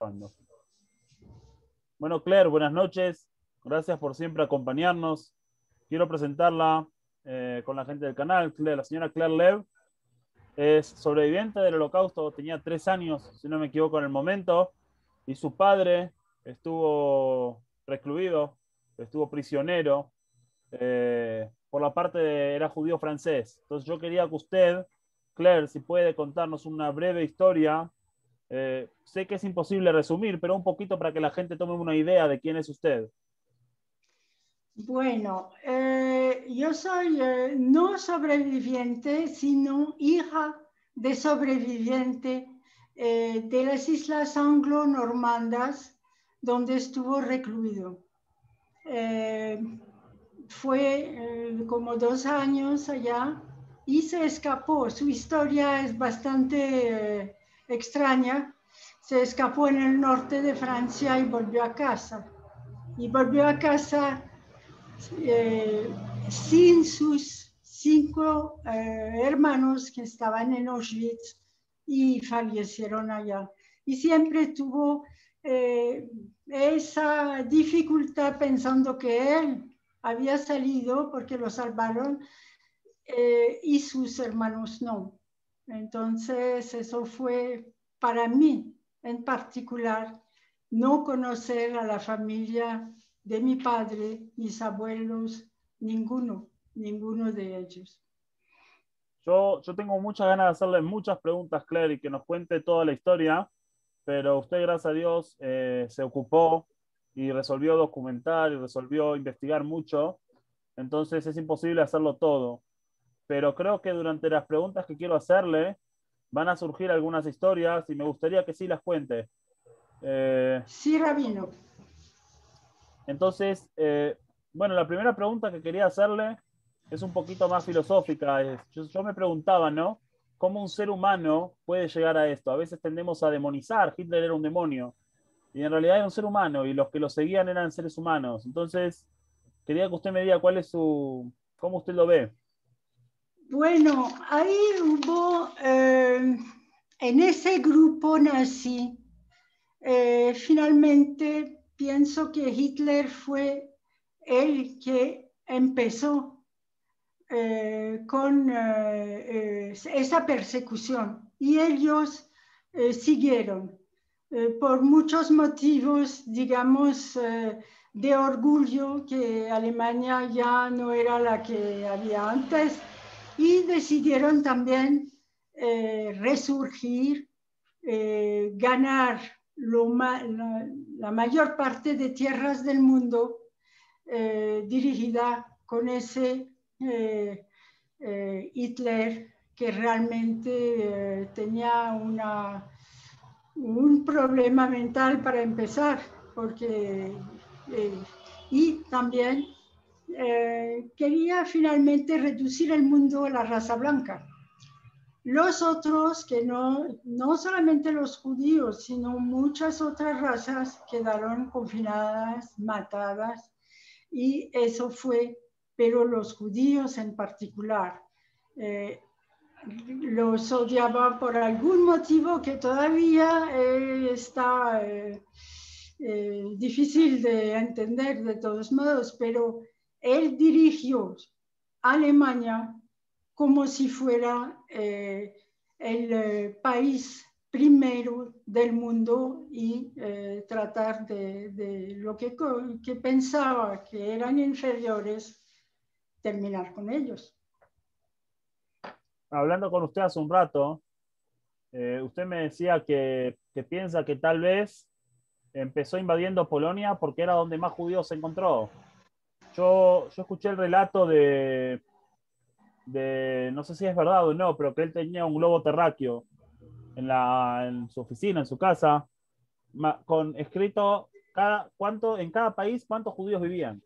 Cuando. Bueno, Claire, buenas noches. Gracias por siempre acompañarnos. Quiero presentarla con la gente del canal. La señora Claire Lev es sobreviviente del Holocausto. Tenía 3 años, si no me equivoco, en el momento. Y su padre estuvo recluido, estuvo prisionero. Por la parte era judío francés. Entonces yo quería que usted, Claire, si puede contarnos una breve historia. Sé que es imposible resumir, pero un poquito para que la gente tome una idea de quién es usted. Bueno, yo soy no sobreviviente, sino hija de sobreviviente de las islas anglo-normandas, donde estuvo recluido. Fue como 2 años allá y se escapó. Su historia es bastante extraña. Se escapó en el norte de Francia y volvió a casa. Y volvió a casa sin sus 5 hermanos que estaban en Auschwitz y fallecieron allá. Y siempre tuvo esa dificultad pensando que él había salido porque lo salvaron y sus hermanos no. Entonces eso fue para mí en particular no conocer a la familia de mi padre, mis abuelos, ninguno de ellos. Yo tengo muchas ganas de hacerle muchas preguntas, Claire, y que nos cuente toda la historia, pero usted, gracias a Dios, se ocupó y resolvió documentar y resolvió investigar mucho, entonces es imposible hacerlo todo. Pero creo que durante las preguntas que quiero hacerle van a surgir algunas historias y me gustaría que sí las cuente. Sí, Rabino. Entonces, bueno, la primera pregunta que quería hacerle es un poquito más filosófica. Yo me preguntaba, ¿no? ¿Cómo un ser humano puede llegar a esto? A veces tendemos a demonizar. Hitler era un demonio y en realidad era un ser humano y los que lo seguían eran seres humanos. Entonces, quería que usted me diga cómo usted lo ve. Bueno, ahí hubo, en ese grupo nazi, finalmente pienso que Hitler fue el que empezó con esa persecución y ellos siguieron por muchos motivos, digamos, de orgullo, que Alemania ya no era la que había antes, y decidieron también resurgir, ganar la mayor parte de tierras del mundo dirigida con ese Hitler, que realmente tenía un problema mental para empezar, porque y también quería finalmente reducir el mundo a la raza blanca. Los otros, que no solamente los judíos, sino muchas otras razas, quedaron confinadas, matadas, y eso fue, pero los judíos en particular los odiaba por algún motivo que todavía está difícil de entender de todos modos, pero él dirigió Alemania como si fuera el país primero del mundo y tratar de lo que pensaba que eran inferiores, terminar con ellos. Hablando con usted hace un rato, usted me decía que piensa que tal vez empezó invadiendo Polonia porque era donde más judíos se encontró. Yo escuché el relato no sé si es verdad o no, pero que él tenía un globo terráqueo en su oficina, en su casa, con escrito en cada país cuántos judíos vivían.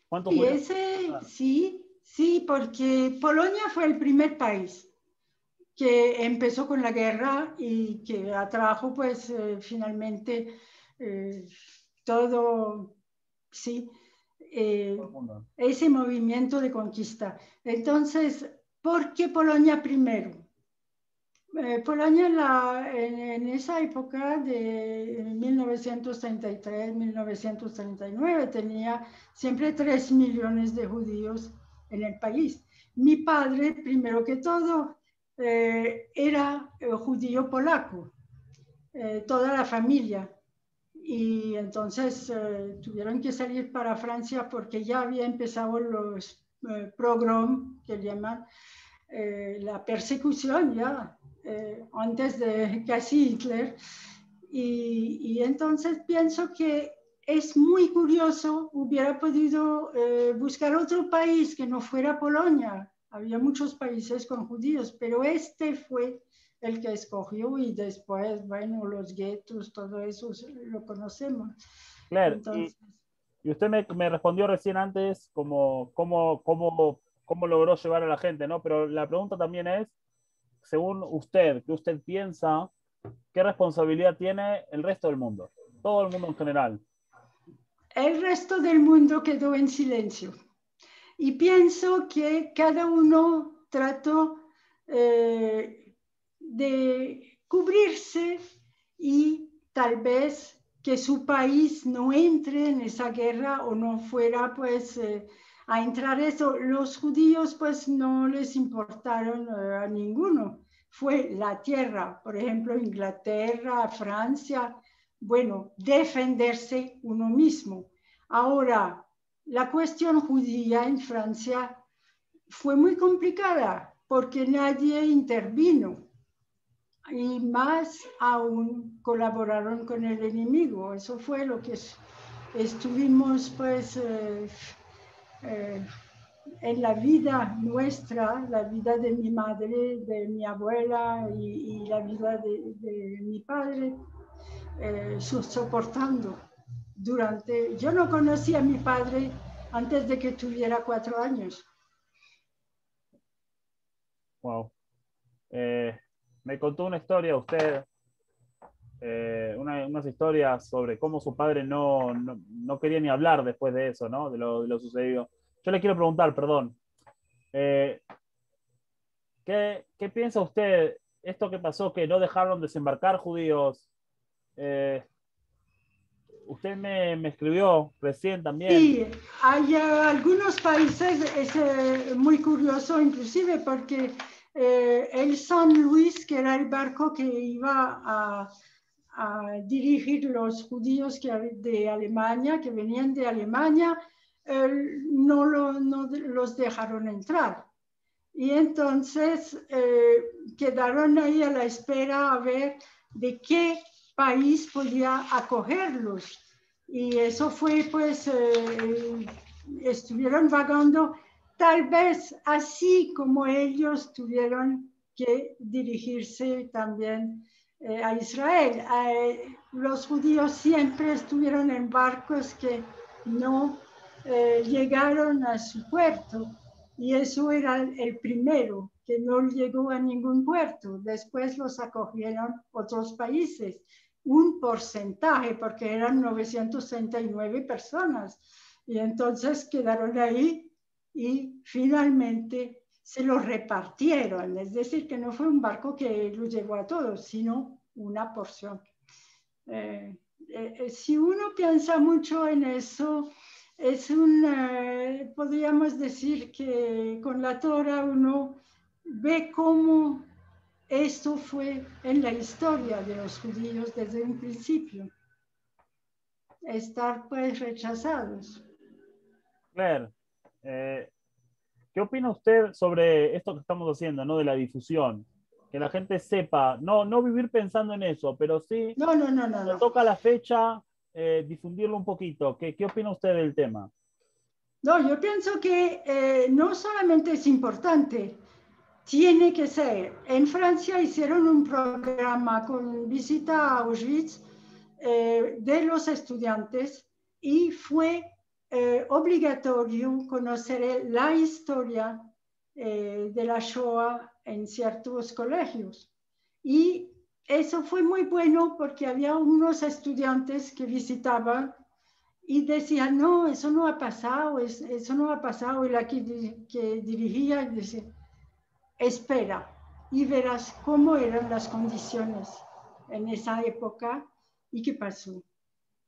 ¿Cuántos Sí, judíos? sí, porque Polonia fue el primer país que empezó con la guerra y que atrajo pues finalmente todo, sí, Todo el mundo. ese movimiento de conquista. Entonces, ¿por qué Polonia primero? Polonia en esa época de 1933, 1939, tenía siempre 3 millones de judíos en el país. Mi padre, primero que todo, era judío polaco, toda la familia. Y entonces tuvieron que salir para Francia porque ya había empezado los pogroms, que llaman, la persecución ya, antes de casi Hitler. Y entonces pienso que es muy curioso, hubiera podido buscar otro país que no fuera Polonia. Había muchos países con judíos, pero este fue el que escogió y después, bueno, los guetos, todo eso lo conocemos. Claire, Entonces, y usted me respondió recién antes cómo logró llevar a la gente, ¿no? Pero la pregunta también es, según usted, ¿qué usted piensa? ¿Qué responsabilidad tiene el resto del mundo? Todo el mundo en general. el resto del mundo quedó en silencio. Y pienso que cada uno trató de cubrirse y tal vez que su país no entre en esa guerra o no fuera pues a entrar eso. Los judíos pues no les importaron a ninguno. Fue la tierra, por ejemplo, Inglaterra, Francia, bueno, defenderse uno mismo. Ahora, la cuestión judía en Francia fue muy complicada porque nadie intervino y más aún colaboraron con el enemigo. Eso fue lo que estuvimos pues en la vida nuestra, la vida de mi madre, de mi abuela y la vida de mi padre, soportando. Yo no conocí a mi padre antes de que tuviera 4 años. Wow. Me contó una historia usted, unas historias sobre cómo su padre no quería ni hablar después de eso, ¿no? De lo sucedido. Yo le quiero preguntar, perdón, ¿qué piensa usted? Esto que pasó, que no dejaron desembarcar judíos. Usted me escribió recién también. Sí, hay algunos países, es muy curioso inclusive porque el San Luis, que era el barco que iba a dirigir los judíos de Alemania, que venían de Alemania, no los dejaron entrar. Y entonces quedaron ahí a la espera a ver de qué país podía acogerlos. Y eso fue, pues, estuvieron vagando tal vez así como ellos tuvieron que dirigirse también a Israel. Los judíos siempre estuvieron en barcos que no llegaron a su puerto. Y eso era el primero, que no llegó a ningún puerto. Después los acogieron otros países, un porcentaje, porque eran 939 personas. Y entonces quedaron ahí y finalmente se los repartieron. Es decir, que no fue un barco que los llevó a todos, sino una porción. Si uno piensa mucho en eso, podríamos decir que con la Torah uno ve cómo esto fue en la historia de los judíos desde un principio, estar pues rechazados. Claire, ¿qué opina usted sobre esto que estamos haciendo, ¿no? De la difusión? Que la gente sepa, no vivir pensando en eso, pero sí, No. cuando toca la fecha, difundirlo un poquito. ¿Qué opina usted del tema? No, yo pienso que no solamente es importante, tiene que ser. En Francia hicieron un programa con visita a Auschwitz de los estudiantes y fue obligatorio conocer la historia de la Shoah en ciertos colegios. Y eso fue muy bueno porque había unos estudiantes que visitaban y decían, no, eso no ha pasado, eso no ha pasado. Y la que dirigía decía, espera y verás cómo eran las condiciones en esa época y qué pasó.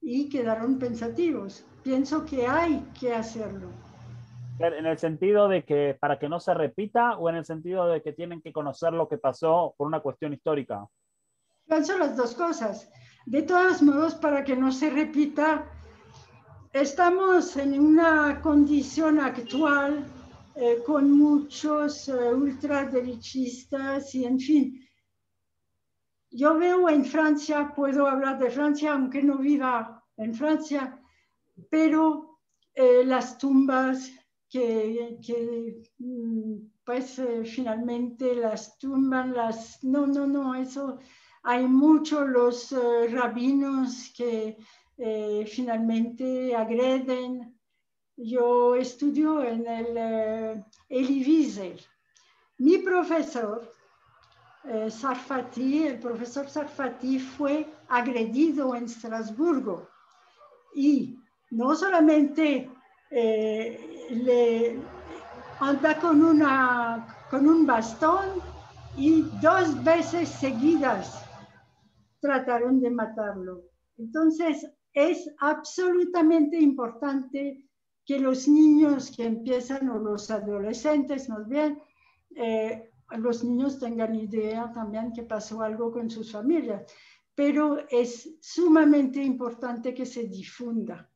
y quedaron pensativos. Pienso que hay que hacerlo. ¿En el sentido de que para que no se repita o en el sentido de que tienen que conocer lo que pasó por una cuestión histórica? Pienso las dos cosas. De todos modos, para que no se repita, estamos en una condición actual con muchos ultraderechistas y, en fin, yo veo en Francia, puedo hablar de Francia, aunque no viva en Francia, pero las tumbas pues finalmente las tumban, no, eso, hay muchos los rabinos que finalmente agreden. Yo estudio en el Elie Wiesel. Mi profesor Sarfati, el profesor Sarfati fue agredido en Estrasburgo y no solamente le anda con un bastón y 2 veces seguidas trataron de matarlo. Entonces es absolutamente importante que los niños que empiezan o los adolescentes, más bien, los niños tengan idea también que pasó algo con sus familias, pero es sumamente importante que se difunda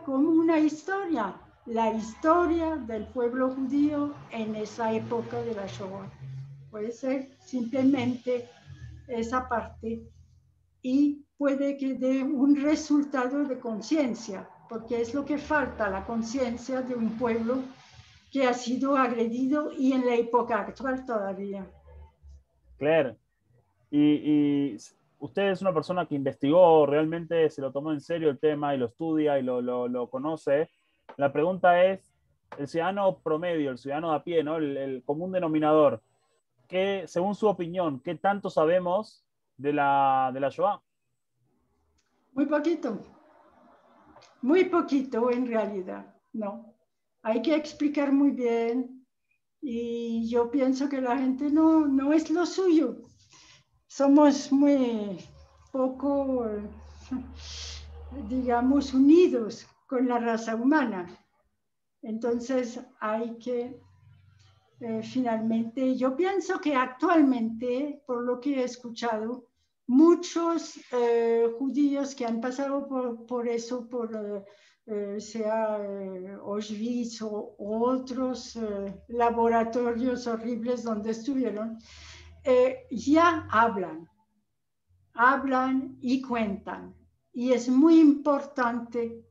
como una historia, la historia del pueblo judío en esa época de la Shoah. Puede ser simplemente esa parte y puede que dé un resultado de conciencia, porque es lo que falta, la conciencia de un pueblo que ha sido agredido y en la época actual todavía. Claire, y usted es una persona que investigó, realmente se lo tomó en serio el tema y lo estudia y lo conoce. La pregunta es, el ciudadano promedio, el ciudadano de a pie, ¿no? El común denominador, ¿qué, según su opinión, qué tanto sabemos de la Shoah? Muy poquito en realidad, no. Hay que explicar muy bien y yo pienso que la gente no es lo suyo. Somos muy poco, digamos, unidos con la raza humana. Entonces hay que, finalmente, yo pienso que actualmente, por lo que he escuchado, muchos judíos que han pasado por eso, sea Auschwitz o otros laboratorios horribles donde estuvieron, ya hablan y cuentan. Y es muy importante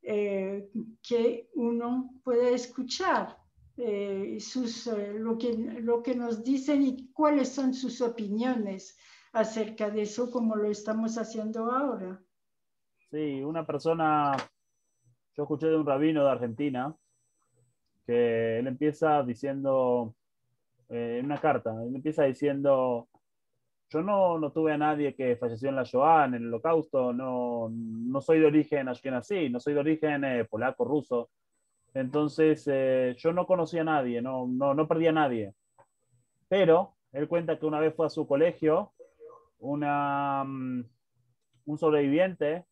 que uno pueda escuchar lo que nos dicen y cuáles son sus opiniones acerca de eso, como lo estamos haciendo ahora. Sí, una persona, yo escuché de un rabino de Argentina, que él empieza diciendo, en una carta, él empieza diciendo, yo no tuve a nadie que falleció en la Shoah, en el Holocausto, no soy de origen ashkenazí, no soy de origen polaco, ruso. Entonces, yo no conocí a nadie, no perdí a nadie. Pero él cuenta que una vez fue a su colegio un sobreviviente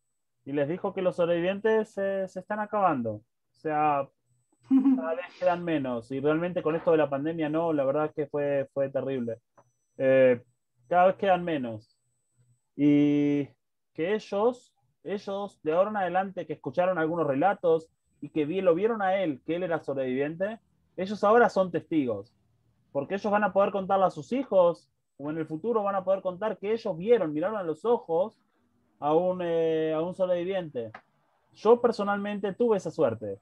y les dijo que los sobrevivientes se están acabando. O sea, cada vez quedan menos. Y realmente con esto de la pandemia, no, la verdad es que fue terrible. Eh, cada vez quedan menos. Y que ellos de ahora en adelante que escucharon algunos relatos y que lo vieron a él, que él era sobreviviente, ellos ahora son testigos, porque ellos van a poder contarle a sus hijos, o en el futuro van a poder contar que ellos miraron a los ojos a un sobreviviente. Yo personalmente tuve esa suerte,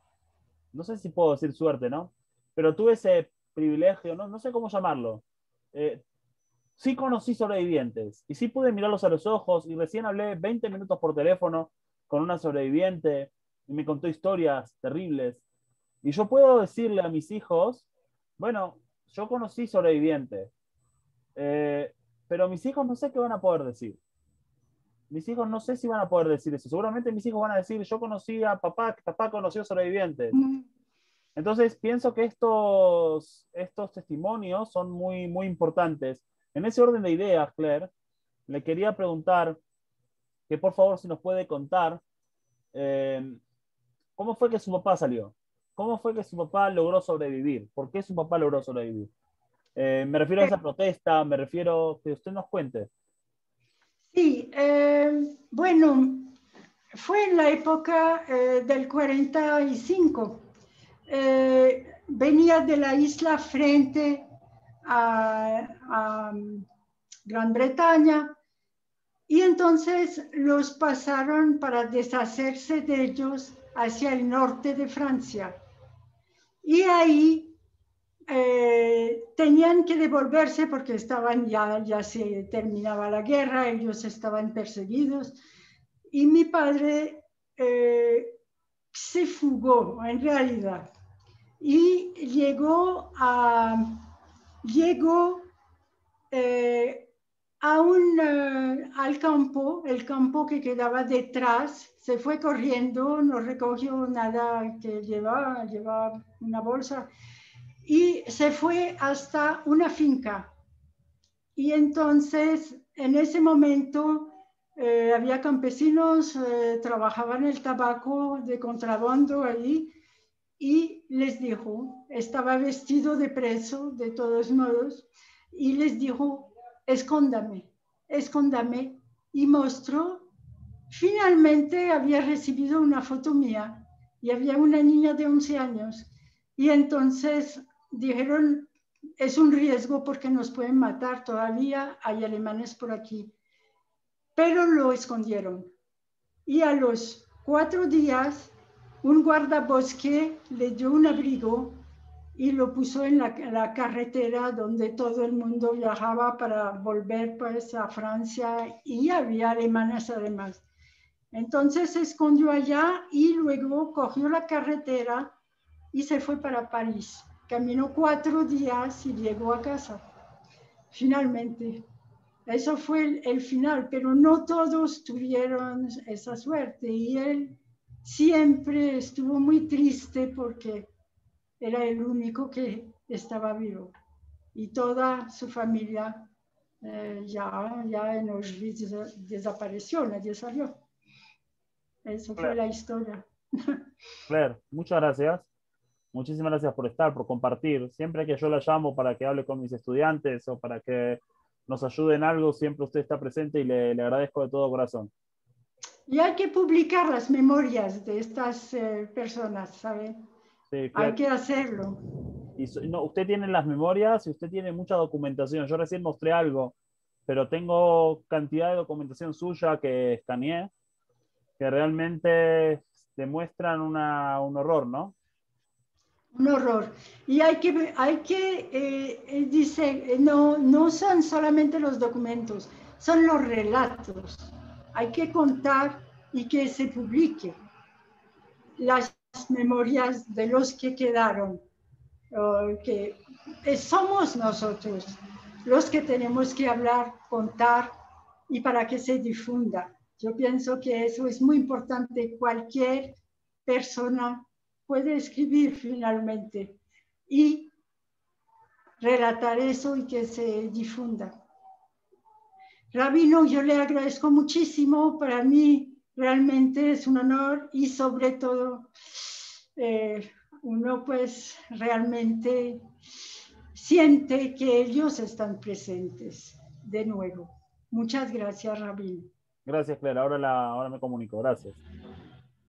no sé si puedo decir suerte, ¿no? Pero tuve ese privilegio, no sé cómo llamarlo. Eh, sí conocí sobrevivientes y sí pude mirarlos a los ojos y recién hablé 20 minutos por teléfono con una sobreviviente y me contó historias terribles. Y yo puedo decirle a mis hijos, bueno, yo conocí sobrevivientes, eh, pero mis hijos no sé qué van a poder decir. Mis hijos no sé si van a poder decir eso. Seguramente mis hijos van a decir, yo conocí a papá, que papá conoció sobrevivientes. Entonces pienso que estos testimonios son muy importantes. En ese orden de ideas, Claire, le quería preguntar, que por favor si nos puede contar cómo fue que su papá salió, cómo fue que su papá logró sobrevivir, por qué su papá logró sobrevivir. Me refiero a esa protesta, me refiero que usted nos cuente. Sí, bueno, fue en la época del 45. Venía de la isla frente a Gran Bretaña y entonces los pasaron para deshacerse de ellos hacia el norte de Francia. Y ahí tenían que devolverse porque ya se terminaba la guerra, ellos estaban perseguidos. Y mi padre se fugó en realidad y llegó al campo, el campo que quedaba detrás, se fue corriendo, no recogió nada que llevaba una bolsa y se fue hasta una finca. Y entonces, en ese momento, había campesinos, trabajaban el tabaco de contrabando ahí, y les dijo, estaba vestido de preso, de todos modos, y les dijo, escóndame, escóndame, y mostró, finalmente había recibido una foto mía, y había una niña de 11 años, y entonces dijeron, es un riesgo porque nos pueden matar, todavía hay alemanes por aquí, pero lo escondieron. Y a los 4 días, un guardabosque le dio un abrigo y lo puso en la carretera donde todo el mundo viajaba para volver pues, a Francia, y había alemanes además. Entonces se escondió allá y luego cogió la carretera y se fue para París. Caminó 4 días y llegó a casa, finalmente. Eso fue el final, pero no todos tuvieron esa suerte y él siempre estuvo muy triste porque era el único que estaba vivo y toda su familia ya en Auschwitz desapareció, nadie salió. Eso fue Claire, la historia. Claire, muchas gracias. Muchísimas gracias por estar, por compartir. Siempre que yo la llamo para que hable con mis estudiantes o para que nos ayude en algo, siempre usted está presente y le agradezco de todo corazón. Y hay que publicar las memorias de estas personas, ¿saben? Sí, Hay Claire. que hacerlo. Y no, usted tiene las memorias y usted tiene mucha documentación. Yo recién mostré algo, pero tengo cantidad de documentación suya que escaneé, que realmente demuestran un horror, ¿no? Un horror. Y dice, no son solamente los documentos, son los relatos. Hay que contar y que se publique las memorias de los que quedaron, que somos nosotros los que tenemos que hablar, contar y para que se difunda. Yo pienso que eso es muy importante. Cualquier persona puede escribir finalmente y relatar eso y que se difunda. Rabino, yo le agradezco muchísimo. Para mí realmente es un honor y sobre todo uno pues realmente siente que ellos están presentes de nuevo. Muchas gracias, Rabino. Gracias, Claire. Ahora me comunico. Gracias.